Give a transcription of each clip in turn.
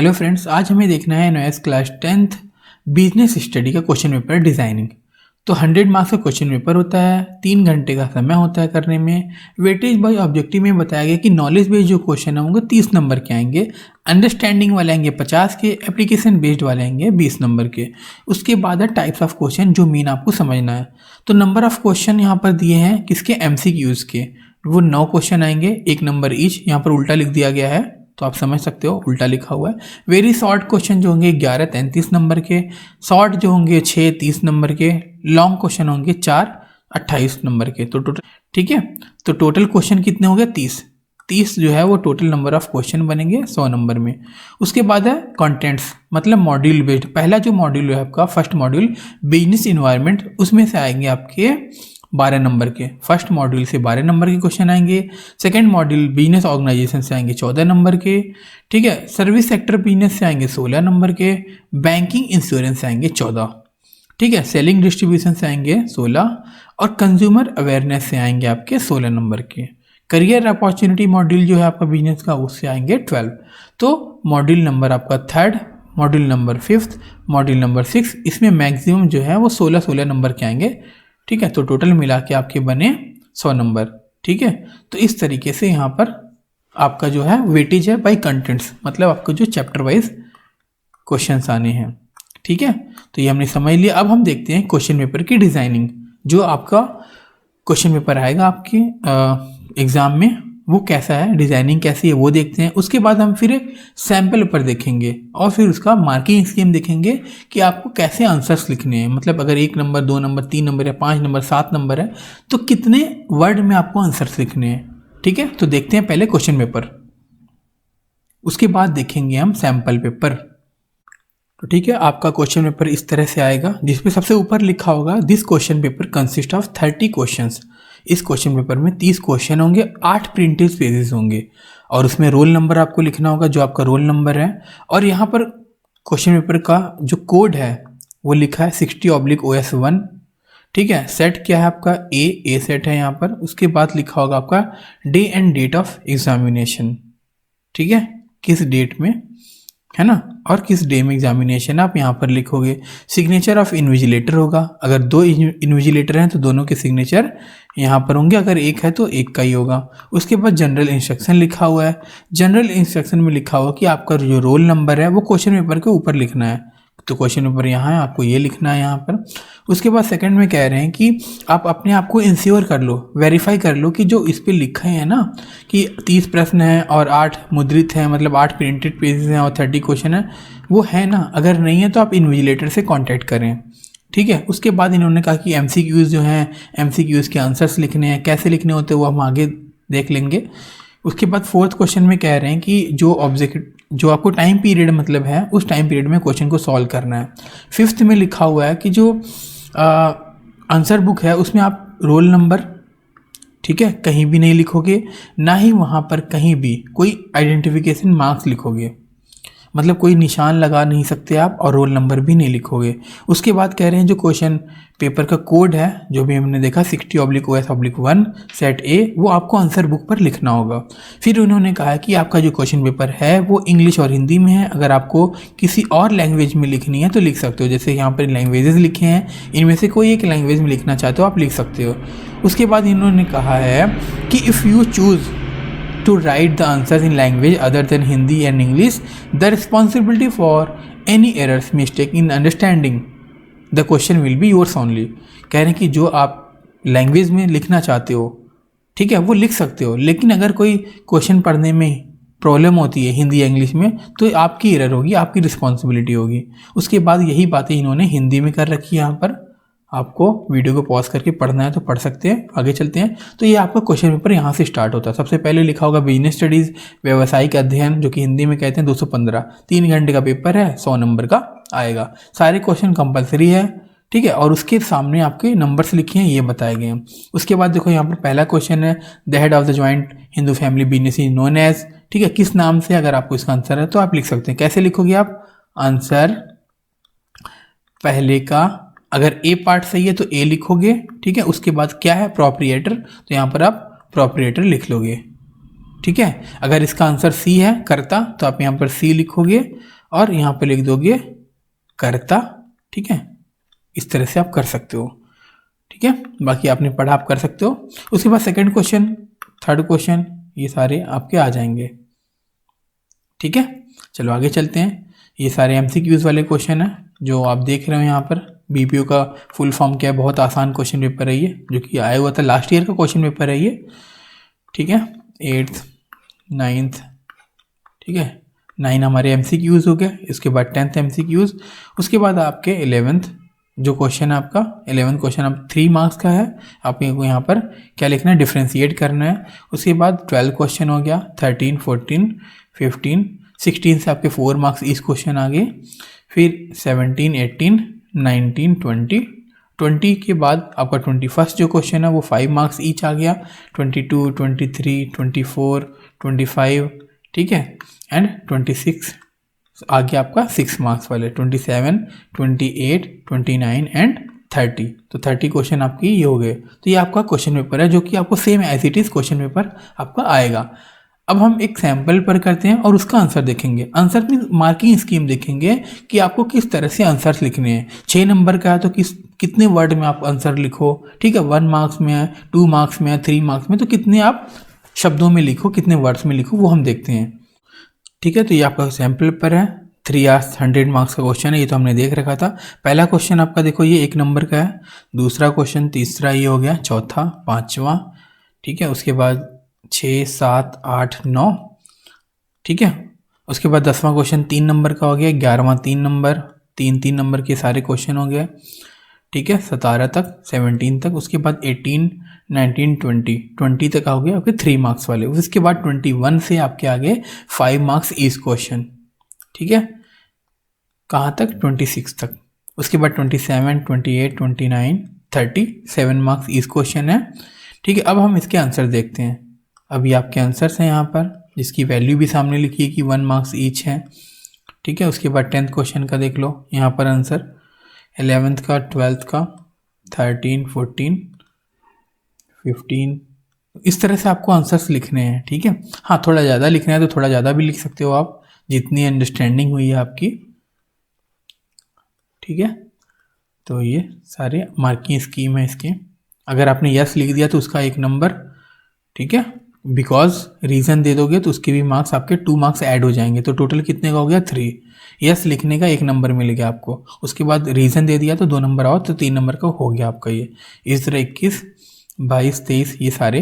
Hello friends, आज हमें देखना है NOS class 10th business study का क्वेश्चन पेपर डिज़ाइनिंग। तो 100 मार्क्स का क्वेश्चन पेपर होता है, 3 घंटे का समय होता है करने में। वेटेज बाय ऑब्जेक्टिव में बताया गया कि नॉलेज बेस्ड जो क्वेश्चन है होंगे 30 नंबर के आएंगे, अंडरस्टैंडिंग वाले आएंगे 50 के, एप्लीकेशन बेस्ड वाले आएंगे 20 नंबर के। उसके बाद है टाइप्स ऑफ क्वेश्चन जो मीन आपको समझना है। तो नंबर ऑफ क्वेश्चन यहाँ पर दिए हैं किसके, MCQs के। वो 9 क्वेश्चन आएंगे, 1 नंबर ईच। यहाँ पर उल्टा लिख दिया गया है तो आप समझ सकते हो, उल्टा लिखा हुआ है। वेरी शॉर्ट क्वेश्चन जो होंगे 11 33 नंबर के, शॉर्ट जो होंगे 6 30 नंबर के, लॉन्ग क्वेश्चन होंगे 4 28 नंबर के। तो टोटल ठीक है, तो टोटल क्वेश्चन कितने हो गए 30 जो है वो टोटल नंबर ऑफ क्वेश्चन बनेंगे 100 नंबर में। उसके बाद है कंटेंट्स, मतलब मॉड्यूल बेस्ड। पहला जो मॉड्यूल है आपका, फर्स्ट मॉड्यूल बिजनेस इन्वायरमेंट, उसमें से आएंगे आपके 12 नंबर के। फर्स्ट मॉड्यूल से 12 नंबर के क्वेश्चन आएंगे। सेकंड मॉड्यूल बिजनेस ऑर्गेनाइजेशन से आएंगे 14 नंबर के। ठीक है, सर्विस सेक्टर बिजनेस से आएंगे 16 नंबर के। बैंकिंग इंश्योरेंस से आएंगे 14। ठीक है, सेलिंग डिस्ट्रीब्यूशन से आएंगे 16 और कंज्यूमर अवेयरनेस से आएंगे आपके 16 नंबर के। करियर अपॉर्चुनिटी मॉड्यूल जो है आपका बिजनेस का, उससे आएंगे 12। तो मॉड्यूल नंबर आपका 3rd, module number 5th, module number 6, इसमें मैक्सिमम जो है वो 16 नंबर के आएंगे। ठीक है, तो टोटल मिला के आपके बने 100 नंबर। ठीक है, तो इस तरीके से यहाँ पर आपका जो है वेटेज है बाय कंटेंट्स, मतलब आपको जो चैप्टर वाइज क्वेश्चंस आने हैं। ठीक है, तो ये हमने समझ लिया। अब हम देखते हैं क्वेश्चन पेपर की डिज़ाइनिंग। जो आपका क्वेश्चन पेपर आएगा आपके एग्ज़ाम में, वो कैसा है, डिज़ाइनिंग कैसी है, वो देखते हैं। उसके बाद हम फिर एक सैम्पल पेपर देखेंगे और फिर उसका मार्किंग स्कीम देखेंगे कि आपको कैसे आंसर्स लिखने हैं। मतलब अगर 1 नंबर 2 नंबर 3 नंबर या 5 नंबर 7 नंबर है तो कितने वर्ड में आपको आंसर्स लिखने हैं। ठीक है, तो देखते हैं पहले क्वेश्चन पेपर, उसके बाद देखेंगे हम सैम्पल पेपर। तो ठीक है, आपका क्वेश्चन पेपर इस तरह से आएगा, जिसमें सबसे ऊपर लिखा होगा this question paper consist of 30 questions. इस क्वेश्चन पेपर में 30 क्वेश्चन होंगे, 8 प्रिंटेड पेजेस होंगे और उसमें रोल नंबर आपको लिखना होगा, जो आपका रोल नंबर है। और यहाँ पर क्वेश्चन पेपर का जो कोड है वो लिखा है 60/OS1। ठीक है, सेट क्या है आपका, ए सेट है यहाँ पर। उसके बाद लिखा होगा आपका day and date of examination. ठीक है, किस डेट में है ना, और किस डे में एग्जामिनेशन आप यहाँ पर लिखोगे। सिग्नेचर ऑफ इन्विजिलेटर होगा, अगर 2 इन्विजिलेटर हैं तो दोनों के सिग्नेचर यहाँ पर होंगे, अगर एक है तो एक का ही होगा। उसके बाद जनरल इंस्ट्रक्शन लिखा हुआ है। जनरल इंस्ट्रक्शन में लिखा हुआ कि आपका जो रोल नंबर है वो क्वेश्चन पेपर के ऊपर लिखना है। तो क्वेश्चन पेपर यहाँ है, आपको ये लिखना है यहाँ पर। उसके बाद सेकंड में कह रहे हैं कि आप अपने आप को इंश्योर कर लो, वेरीफाई कर लो कि जो इस पे लिखा है ना कि 30 प्रश्न हैं और 8 मुद्रित हैं, मतलब 8 प्रिंटेड पेजेस हैं और 30 क्वेश्चन है, वो है ना। अगर नहीं है तो आप इन्विजिलेटर से कॉन्टैक्ट करें। ठीक है, उसके बाद इन्होंने कहा कि MCQs जो हैं, MCQs के आंसर्स लिखने हैं, कैसे लिखने होते हैं वो हम आगे देख लेंगे। उसके बाद 4th क्वेश्चन में कह रहे हैं कि जो आपको टाइम पीरियड मतलब है, उस टाइम पीरियड में क्वेश्चन को सॉल्व करना है। 5th में लिखा हुआ है कि जो आंसर बुक है उसमें आप रोल नंबर, ठीक है, कहीं भी नहीं लिखोगे, ना ही वहाँ पर कहीं भी कोई आइडेंटिफिकेशन मार्क्स लिखोगे, मतलब कोई निशान लगा नहीं सकते आप, और रोल नंबर भी नहीं लिखोगे। उसके बाद कह रहे हैं जो क्वेश्चन पेपर का कोड है, जो भी हमने देखा 60/OS1 सेट ए, वो आपको आंसर बुक पर लिखना होगा। फिर उन्होंने कहा कि आपका जो क्वेश्चन पेपर है वो इंग्लिश और हिंदी में है। अगर आपको किसी और लैंग्वेज में लिखनी है तो लिख सकते हो, जैसे यहाँ पर लैंग्वेजेस लिखे हैं, इनमें से कोई एक लैंग्वेज में लिखना चाहते हो आप लिख सकते हो। उसके बाद इन्होंने कहा है कि if you choose to write the answers in language other than Hindi and English, the responsibility for any errors, mistake in understanding the question will be yours only। कह रहे हैं कि जो आप लैंग्वेज में लिखना चाहते हो, ठीक है, वो लिख सकते हो, लेकिन अगर कोई क्वेश्चन पढ़ने में प्रॉब्लम होती है हिंदी या इंग्लिश में तो आपकी एरर होगी, आपकी रिस्पॉन्सिबिलिटी होगी। उसके बाद यही बातें इन्होंने हिंदी में कर रखी है यहाँ पर। आपको वीडियो को पॉज करके पढ़ना है तो पढ़ सकते हैं। आगे चलते हैं। तो ये आपका क्वेश्चन पेपर यहाँ से स्टार्ट होता है। सबसे पहले लिखा होगा बिजनेस स्टडीज़, व्यावसायिक अध्ययन, जो कि हिंदी में कहते हैं 215। 3 घंटे का पेपर है, 100 नंबर का आएगा। सारे क्वेश्चन कंपलसरी है, ठीक है, और उसके सामने आपके नंबर्स लिखे हैं, ये बताए गए हैं। उसके बाद देखो यहाँ पर पहला क्वेश्चन है, the head of the joint Hindu family business is known as, ठीक है, किस नाम से। अगर आपको इसका आंसर है तो आप लिख सकते हैं। कैसे लिखोगे आप आंसर, पहले का अगर ए पार्ट सही है तो ए लिखोगे, ठीक है। उसके बाद क्या है, प्रोप्रिएटर, तो यहाँ पर आप प्रोप्रिएटर लिख लोगे। ठीक है। अगर इसका आंसर सी है कर्ता, तो आप यहाँ पर सी लिखोगे और यहाँ पर लिख दोगे कर्ता। ठीक है, इस तरह से आप कर सकते हो। ठीक है, बाकी आपने पढ़ा, आप कर सकते हो। उसके बाद सेकंड क्वेश्चन, थर्ड क्वेश्चन, ये सारे आपके आ जाएंगे। ठीक है, चलो आगे चलते हैं। ये सारे एमसीक्यूज वाले क्वेश्चन हैं जो आप देख रहे हो यहाँ पर। बीपीओ का फुल फॉर्म क्या है, बहुत आसान क्वेश्चन पेपर है ये, जो कि आया हुआ था लास्ट ईयर का क्वेश्चन पेपर है ये। ठीक है, 8th 9th, ठीक है, 9 हमारे एमसीक्यूज हो गए। इसके बाद 10th एमसीक्यूज। उसके बाद आपके 11th जो क्वेश्चन है आपका, 11th क्वेश्चन आप 3 मार्क्स का है। आपको यहाँ पर क्या लिखना है, डिफ्रेंशिएट करना है। उसके बाद 12 क्वेश्चन हो गया, 13 14 15 16 से आपके 4 मार्क्स इस क्वेश्चन आ गए। फिर 17 18 19 20, 20 के बाद आपका 21st जो क्वेश्चन है वो 5 मार्क्स ईच आ गया। 22 23 24 25, ठीक है, एंड 26 आ गया आपका 6 मार्क्स वाले, 27 28 29 एंड 30। तो 30 क्वेश्चन आपकी ये हो गए। तो ये आपका क्वेश्चन पेपर है जो कि आपको same as it is question paper आपका आएगा। अब हम एक सैंपल पर करते हैं और उसका आंसर देखेंगे। आंसर में मार्किंग स्कीम देखेंगे कि आपको किस तरह से आंसर्स लिखने हैं। 6 नंबर का है तो कितने वर्ड में आप आंसर लिखो। ठीक है, 1 मार्क्स में है, 2 मार्क्स में है, 3 मार्क्स में, तो कितने आप शब्दों में लिखो, कितने वर्ड्स में लिखो, वो हम देखते हैं। ठीक है, तो ये आपका सैम्पल पेपर है, 3 hours 100 मार्क्स का क्वेश्चन है। ये तो हमने देख रखा था। पहला क्वेश्चन आपका देखो ये 1 नंबर का है, दूसरा क्वेश्चन, तीसरा ये हो गया, चौथा, पांचवा, ठीक है, उसके बाद 6 7 8 9, ठीक है, उसके बाद 10वां क्वेश्चन 3 नंबर का हो गया, 11वां 3 नंबर, 3 नंबर के सारे क्वेश्चन हो गए। ठीक है, 17 तक, 17 तक, उसके बाद 18 19 20 तक हो गया आपके 3 मार्क्स वाले। उसके बाद 21 से आपके आगे 5 मार्क्स ईच क्वेश्चन। ठीक है, कहाँ तक, 26 तक। उसके बाद 27 28 29 30, 7 मार्क्स ईच क्वेश्चन है। ठीक है, अब हम इसके आंसर देखते हैं। अभी आपके आंसर्स हैं यहाँ पर, जिसकी वैल्यू भी सामने लिखी है कि 1 मार्क्स ईच है। ठीक है, उसके बाद 10th क्वेश्चन का देख लो यहाँ पर आंसर, 11th का, 12th का, 13 14 15, इस तरह से आपको आंसर्स लिखने हैं। ठीक है, हाँ, थोड़ा ज़्यादा लिखना है तो थोड़ा ज़्यादा भी लिख सकते हो आप, जितनी अंडरस्टैंडिंग हुई है आपकी। ठीक है, तो ये सारे मार्किंग स्कीम है इसके। अगर आपने यस लिख दिया तो उसका 1 नंबर, ठीक है, बिकॉज रीज़न दे दोगे तो उसके भी मार्क्स आपके 2 मार्क्स ऐड हो जाएंगे। तो टोटल कितने का हो गया, 3। यस लिखने का 1 नंबर मिल गया आपको। उसके बाद रीज़न दे दिया तो 2 नंबर और, तो 3 नंबर का हो गया आपका ये। इस तरह 21 22 23 ये सारे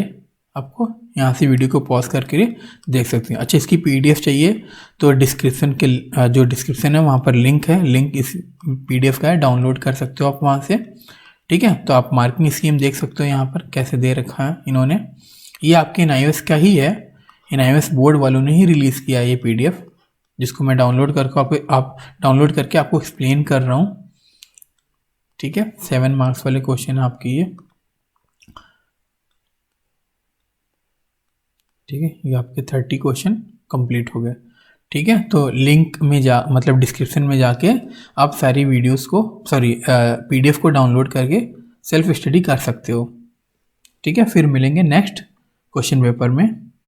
आपको यहाँ से वीडियो को पॉज करके देख सकते हैं। अच्छा, इसकी PDF चाहिए तो डिस्क्रिप्शन के जो डिस्क्रिप्शन है वहाँ पर लिंक है, लिंक इस PDF का है, डाउनलोड कर सकते हो आप वहाँ से। ठीक है, तो आप मार्किंग स्कीम देख सकते हो यहाँ पर कैसे दे रखा है इन्होंने। ये आपके NIOS का ही है, NIOS बोर्ड वालों ने ही रिलीज़ किया है ये PDF, जिसको मैं डाउनलोड करके आप डाउनलोड करके आपको एक्सप्लेन कर रहा हूँ। ठीक है, 7 मार्क्स वाले क्वेश्चन है आपके ये। ठीक है, ये आपके 30 क्वेश्चन कंप्लीट हो गए। ठीक है, तो लिंक में मतलब डिस्क्रिप्शन में जाके आप सारी वीडियोस को PDF को डाउनलोड करके सेल्फ स्टडी कर सकते हो। ठीक है, फिर मिलेंगे नेक्स्ट क्वेश्चन पेपर में।